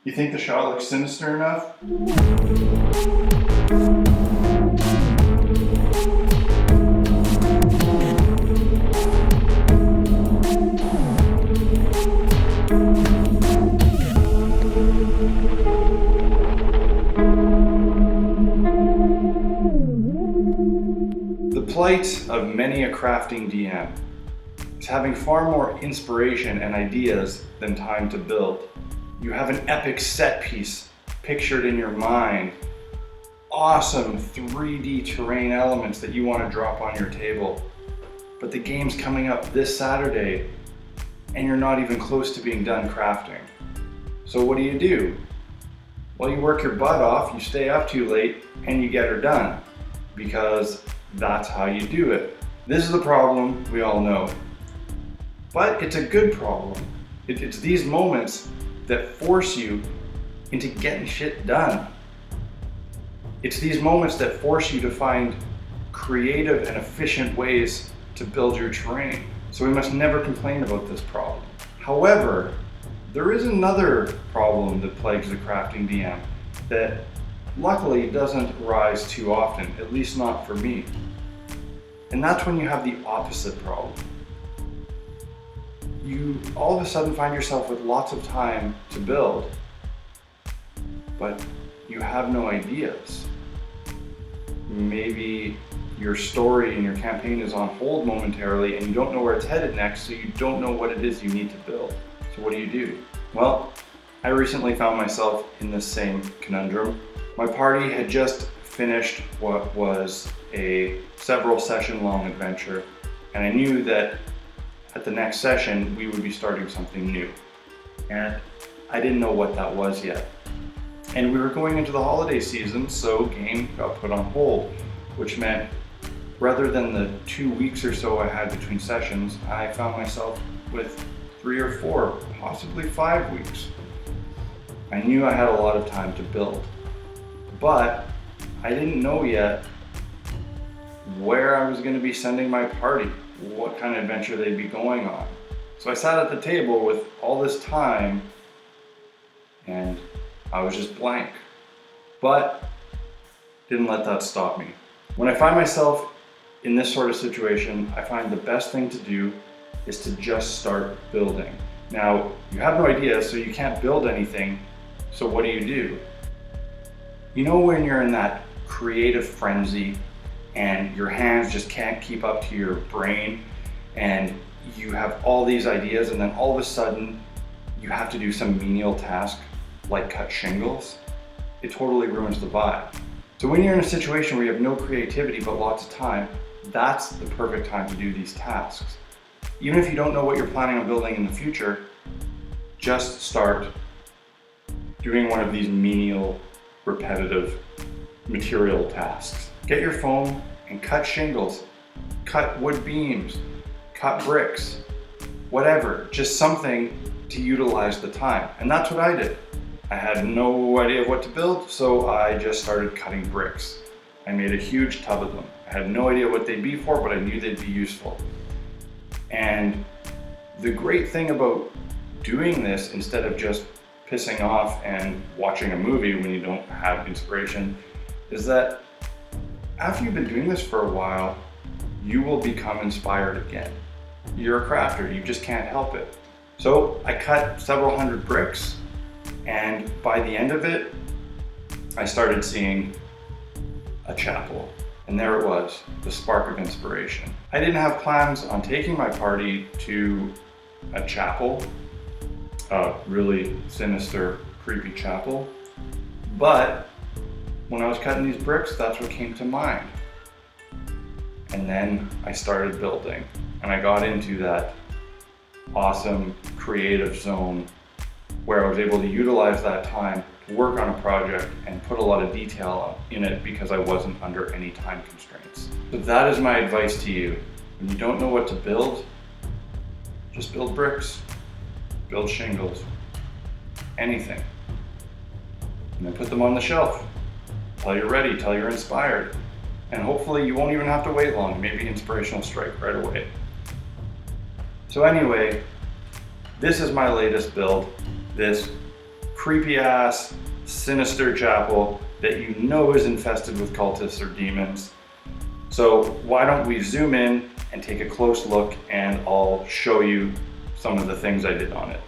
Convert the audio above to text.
You think the shot looks sinister enough? The plight of many a crafting DM is having far more inspiration and ideas than time to build. You have an epic set piece pictured in your mind, awesome 3D terrain elements that you want to drop on your table, but the game's coming up this Saturday and you're not even close to being done crafting. So what do? Well, you work your butt off, you stay up too late, and you get her done, because that's how you do it. This is the problem we all know, but it's a good problem. It's these moments that force you into getting shit done. It's these moments that force you to find creative and efficient ways to build your terrain. So we must never complain about this problem. However, there is another problem that plagues the crafting DM that luckily doesn't rise too often, at least not for me. And that's when you have the opposite problem. You all of a sudden find yourself with lots of time to build, but you have no ideas. Maybe your story and your campaign is on hold momentarily and you don't know where it's headed next, so you don't know what it is you need to build. So what do? Well, I recently found myself in this same conundrum. My party had just finished what was a several session long adventure, and I knew that at the next session we would be starting something new. And I didn't know what that was yet. And we were going into the holiday season, so game got put on hold, which meant rather than the 2 weeks or so I had between sessions, I found myself with 3 or 4, possibly 5 weeks. I knew I had a lot of time to build, but I didn't know yet where I was going to be sending my party, what kind of adventure they'd be going on. So I sat at the table with all this time and I was just blank, but didn't let that stop me. When I find myself in this sort of situation, I find the best thing to do is to just start building. Now, you have no idea, so you can't build anything, so what do? You know when you're in that creative frenzy and your hands just can't keep up to your brain and you have all these ideas and then all of a sudden you have to do some menial task like cut shingles? It totally ruins the vibe. So when you're in a situation where you have no creativity but lots of time, that's the perfect time to do these tasks. Even if you don't know what you're planning on building in the future, just start doing one of these menial, repetitive material tasks. Get your foam and cut shingles, cut wood beams, cut bricks, whatever, just something to utilize the time. And that's what I did. I had no idea what to build, so I just started cutting bricks. I made a huge tub of them. I had no idea what they'd be for, but I knew they'd be useful. And the great thing about doing this instead of just pissing off and watching a movie when you don't have inspiration is that after you've been doing this for a while, you will become inspired again. You're a crafter, you just can't help it. So I cut several hundred bricks, and by the end of it, I started seeing a chapel. And there it was, the spark of inspiration. I didn't have plans on taking my party to a chapel, a really sinister, creepy chapel. But when I was cutting these bricks, that's what came to mind. And then I started building, and I got into that awesome creative zone where I was able to utilize that time to work on a project and put a lot of detail in it because I wasn't under any time constraints. So that is my advice to you. When you don't know what to build, just build bricks, build shingles, anything. And then put them on the shelf. Till you're ready, till you're inspired. And hopefully you won't even have to wait long. Maybe inspiration will strike right away. So anyway, this is my latest build. This creepy ass, sinister chapel that you know is infested with cultists or demons. So why don't we zoom in and take a close look, and I'll show you some of the things I did on it.